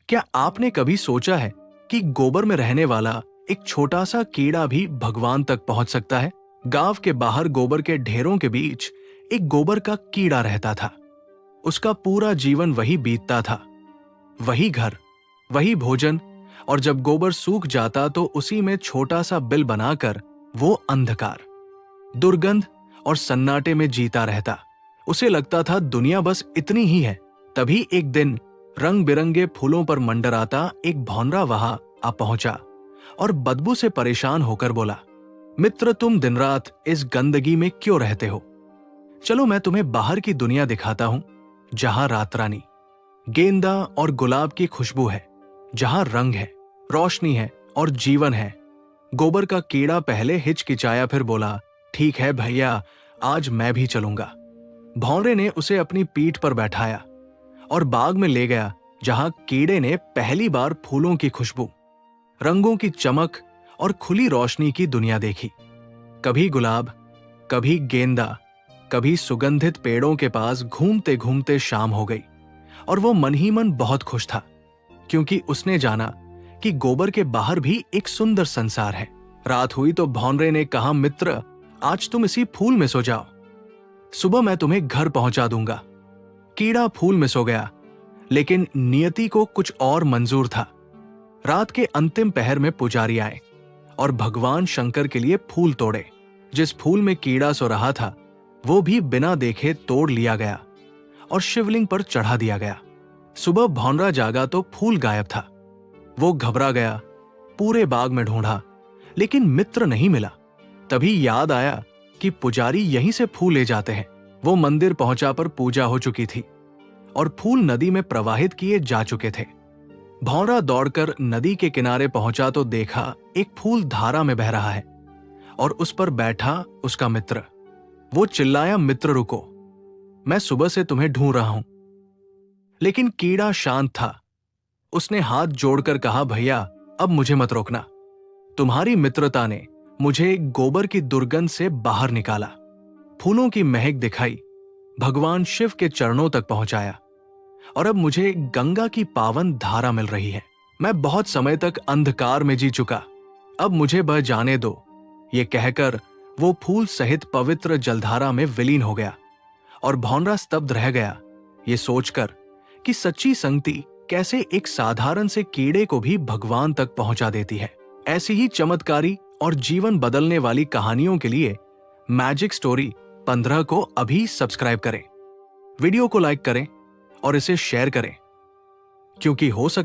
क्या आपने कभी सोचा है कि गोबर में रहने वाला एक छोटा सा कीड़ा भी भगवान तक पहुंच सकता है? गांव के बाहर गोबर के ढेरों के बीच एक गोबर का कीड़ा रहता था। उसका पूरा जीवन वही बीतता था, वही घर, वही भोजन, और जब गोबर सूख जाता तो उसी में छोटा सा बिल बनाकर वो अंधकार, दुर्गंध और सन्नाटे में जीता रहता। उसे लगता था दुनिया बस इतनी ही है। तभी एक दिन रंग बिरंगे फूलों पर मंडराता एक भौंरा वहां आ पहुंचा और बदबू से परेशान होकर बोला, मित्र, तुम दिन रात इस गंदगी में क्यों रहते हो? चलो मैं तुम्हें बाहर की दुनिया दिखाता हूं, जहां रात रानी, गेंदा और गुलाब की खुशबू है, जहां रंग है, रोशनी है और जीवन है। गोबर का कीड़ा पहले हिचकिचाया, फिर बोला, ठीक है भैया, आज मैं भी चलूंगा। भौंरे ने उसे अपनी पीठ पर बैठाया और बाग में ले गया, जहां कीड़े ने पहली बार फूलों की खुशबू, रंगों की चमक और खुली रोशनी की दुनिया देखी। कभी गुलाब, कभी गेंदा, कभी सुगंधित पेड़ों के पास घूमते घूमते शाम हो गई और वो मन ही मन बहुत खुश था, क्योंकि उसने जाना कि गोबर के बाहर भी एक सुंदर संसार है। रात हुई तो भौंरे ने कहा, मित्र, आज तुम इसी फूल में सो जाओ, सुबह मैं तुम्हें घर पहुंचा दूंगा। कीड़ा फूल में सो गया, लेकिन नियति को कुछ और मंजूर था। रात के अंतिम पहर में पुजारी आए और भगवान शंकर के लिए फूल तोड़े। जिस फूल में कीड़ा सो रहा था वो भी बिना देखे तोड़ लिया गया और शिवलिंग पर चढ़ा दिया गया। सुबह भौंरा जागा तो फूल गायब था। वो घबरा गया, पूरे बाग में ढूंढा, लेकिन मित्र नहीं मिला। तभी याद आया कि पुजारी यहीं से फूल ले जाते हैं। वो मंदिर पहुंचा पर पूजा हो चुकी थी और फूल नदी में प्रवाहित किए जा चुके थे। भौंरा दौड़कर नदी के किनारे पहुंचा तो देखा एक फूल धारा में बह रहा है और उस पर बैठा उसका मित्र। वो चिल्लाया, मित्र रुको, मैं सुबह से तुम्हें ढूंढ रहा हूं। लेकिन कीड़ा शांत था। उसने हाथ जोड़कर कहा, भैया, अब मुझे मत रोकना। तुम्हारी मित्रता ने मुझे गोबर की दुर्गंध से बाहर निकाला, फूलों की महक दिखाई, भगवान शिव के चरणों तक पहुंचाया, और अब मुझे गंगा की पावन धारा मिल रही है। मैं बहुत समय तक अंधकार में जी चुका, अब मुझे बह जाने दो। ये कहकर वो फूल सहित पवित्र जलधारा में विलीन हो गया और भौंरा स्तब्ध रह गया, ये सोचकर कि सच्ची संगति कैसे एक साधारण से कीड़े को भी भगवान तक पहुंचा देती है। ऐसी ही चमत्कारी और जीवन बदलने वाली कहानियों के लिए मैजिक स्टोरी 15 को अभी सब्सक्राइब करें, वीडियो को लाइक करें और इसे शेयर करें, क्योंकि हो सकता